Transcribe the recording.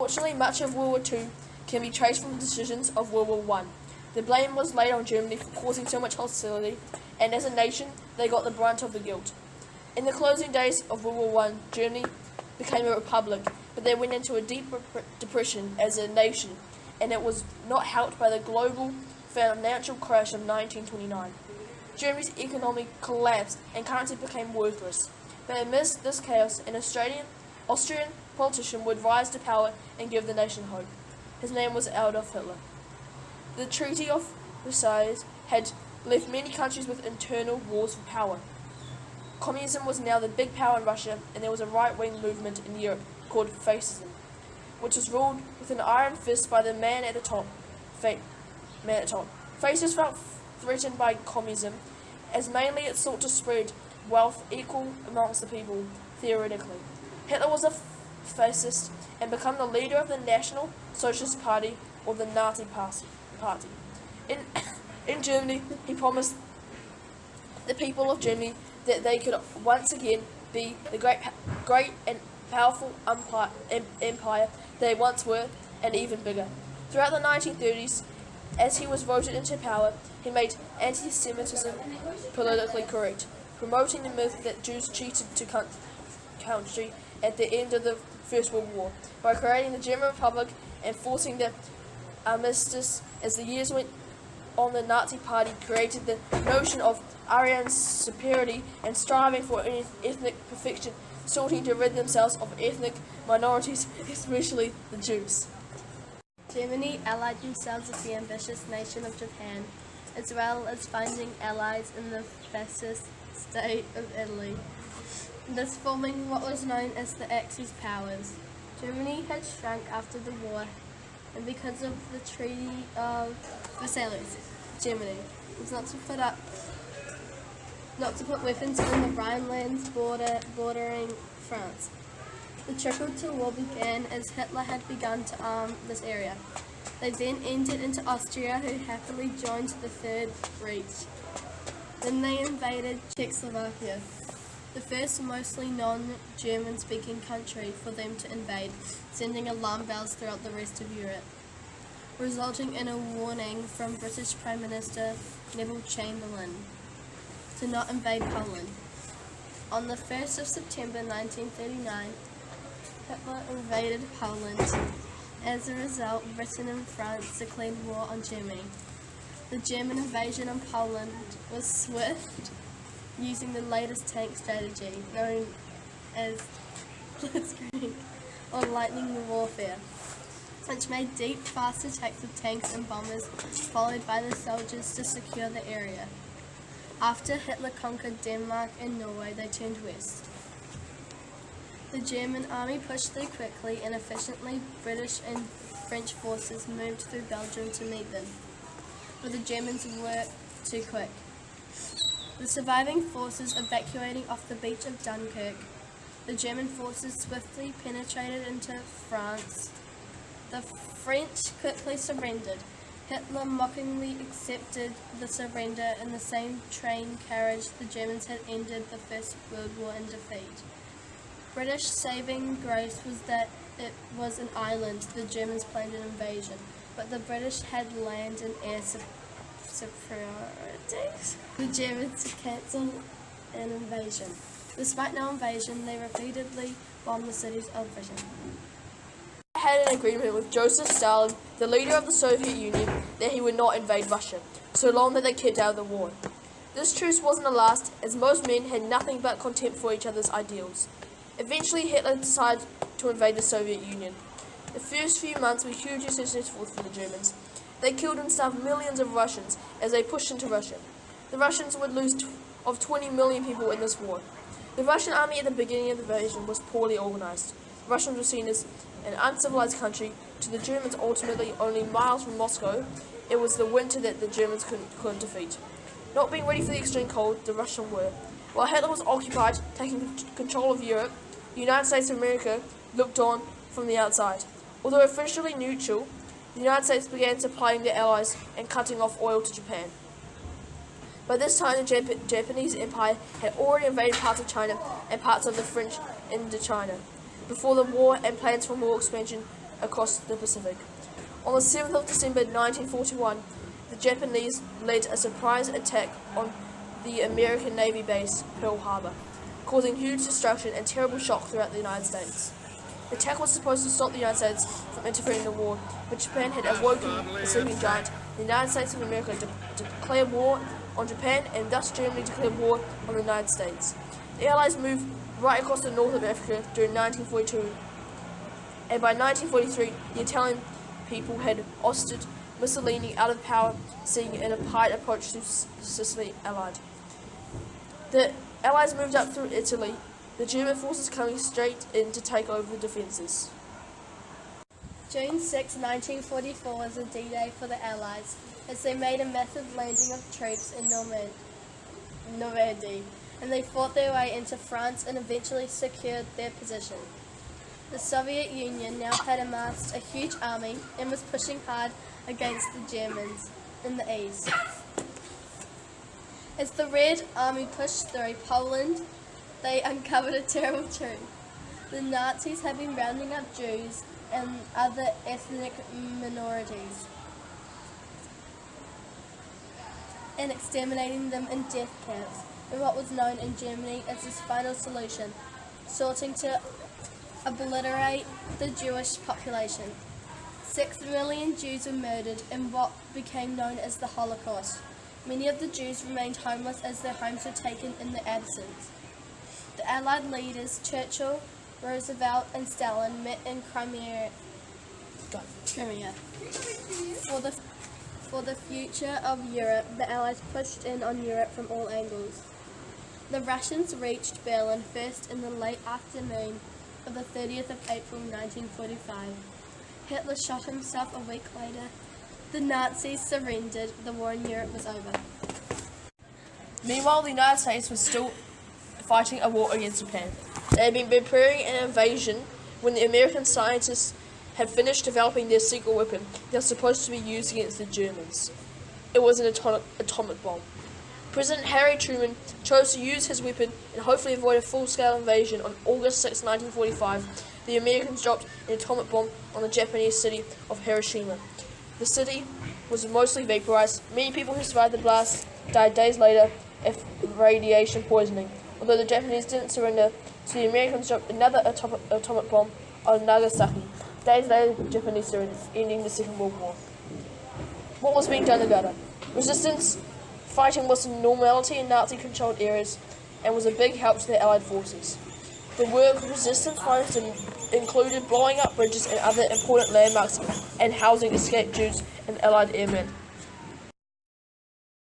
Fortunately, much of Ww2 can be traced from the decisions of Ww1. The blame was laid on Germany for causing so much hostility, and as a nation, they got the brunt of the guilt. In the closing days of Ww1, Germany became a republic, but they went into a deep depression as a nation, and it was not helped by the global financial crash of 1929. Germany's economy collapsed and currency became worthless. But amidst this chaos, an Austrian politician would rise to power and give the nation hope. His name was Adolf Hitler. The Treaty of Versailles had left many countries with internal wars for power. Communism was now the big power in Russia, and there was a right-wing movement in Europe called fascism, which was ruled with an iron fist by the man at the top. Fascists felt threatened by communism, as mainly it sought to spread wealth equal amongst the people, theoretically. Hitler was a fascist and became the leader of the National Socialist Party, or the Nazi Party. In Germany, he promised the people of Germany that they could once again be the great and powerful empire they once were, and even bigger. Throughout the 1930s, as he was voted into power, he made anti-Semitism politically correct, promoting the myth that Jews cheated to country at the end of the First World War, by creating the German Republic and forcing the armistice. As the years went on, the Nazi Party created the notion of Aryan superiority and striving for ethnic perfection, sorting to rid themselves of ethnic minorities, especially the Jews. Germany allied themselves with the ambitious nation of Japan, as well as finding allies in the fascist state of Italy, thus forming what was known as the Axis powers. Germany had shrunk after the war, and because of the Treaty of Versailles, Germany was not to put weapons in the Rhinelands bordering France. The trickle to war began as Hitler had begun to arm this area. They then entered into Austria, who happily joined the Third Reich. Then they invaded Czechoslovakia, the first mostly non-German speaking country for them to invade, sending alarm bells throughout the rest of Europe, resulting in a warning from British Prime Minister Neville Chamberlain to not invade Poland. On the 1st of September 1939, Hitler invaded Poland. As a result, Britain and France declared war on Germany. The German invasion of Poland was swift, using the latest tank strategy known as blitzkrieg or lightning warfare, which made deep, fast attacks with tanks and bombers, followed by the soldiers to secure the area. After Hitler conquered Denmark and Norway, they turned west. The German army pushed through quickly and efficiently. British and French forces moved through Belgium to meet them, but the Germans were too quick. The surviving forces evacuating off the beach of Dunkirk. The German forces swiftly penetrated into France. The French quickly surrendered. Hitler mockingly accepted the surrender. In the same train carriage, the Germans had ended the First World War in defeat. British saving grace was that it was an island. The Germans planned an invasion, but the British had land and air superiorities. The Germans cancelled an invasion. Despite no invasion, they repeatedly bombed the cities of Britain. Had an agreement with Joseph Stalin, the leader of the Soviet Union, that he would not invade Russia, so long that they kept out of the war. This truce wasn't a last, as most men had nothing but contempt for each other's ideals. Eventually, Hitler decided to invade the Soviet Union. The first few months were hugely successful for the Germans. They killed and starved millions of Russians as they pushed into Russia. The Russians would lose of 20 million people in this war. The Russian army at the beginning of the invasion was poorly organized. The Russians were seen as an uncivilized country. To the Germans, ultimately only miles from Moscow, it was the winter that the Germans couldn't defeat. Not being ready for the extreme cold, the Russians were. While Hitler was occupied, taking control of Europe, the United States of America looked on from the outside. Although officially neutral, the United States began supplying their allies and cutting off oil to Japan. By this time, the Japanese Empire had already invaded parts of China and parts of the French Indochina. Before the war and plans for more expansion across the Pacific. On the 7th of December 1941, the Japanese led a surprise attack on the American Navy base, Pearl Harbor, causing huge destruction and terrible shock throughout the United States. The attack was supposed to stop the United States from interfering in the war, but Japan had awoken the sleeping giant. The United States of America declared war on Japan, and thus Germany declared war on the United States. The Allies moved right across the north of Africa during 1942, and by 1943 the Italian people had ousted Mussolini out of power, seeing an apart approach to Sicily allied. The Allies moved up through Italy, the German forces coming straight in to take over the defences. June 6, 1944 was a D-Day for the Allies, as they made a massive landing of troops in Normandy, and they fought their way into France and eventually secured their position. The Soviet Union now had amassed a huge army and was pushing hard against the Germans in the east. As the Red Army pushed through Poland, they uncovered a terrible truth. The Nazis had been rounding up Jews and other ethnic minorities and exterminating them in death camps in what was known in Germany as his final solution, sought to obliterate the Jewish population. 6 million Jews were murdered in what became known as the Holocaust. Many of the Jews remained homeless as their homes were taken in their absence. The Allied leaders, Churchill, Roosevelt, and Stalin, met in Crimea. For the future of Europe, the Allies pushed in on Europe from all angles. The Russians reached Berlin first in the late afternoon of the 30th of April 1945. Hitler shot himself a week later. The Nazis surrendered. The war in Europe was over. Meanwhile, the United States was still fighting a war against Japan. They had been preparing an invasion when the American scientists had finished developing their secret weapon that was supposed to be used against the Germans. It was an atomic bomb. President Harry Truman chose to use his weapon and hopefully avoid a full-scale invasion. On August 6, 1945, the Americans dropped an atomic bomb on the Japanese city of Hiroshima. The city was mostly vaporized. Many people who survived the blast died days later of radiation poisoning. Although the Japanese didn't surrender, so the Americans dropped another atomic bomb on Nagasaki. Days later, the Japanese surrendered, ending the Second World War. What was being done about it? Resistance fighting was a normality in Nazi-controlled areas and was a big help to the Allied forces. The work of resistance fighters included blowing up bridges and other important landmarks and housing escaped Jews and Allied airmen.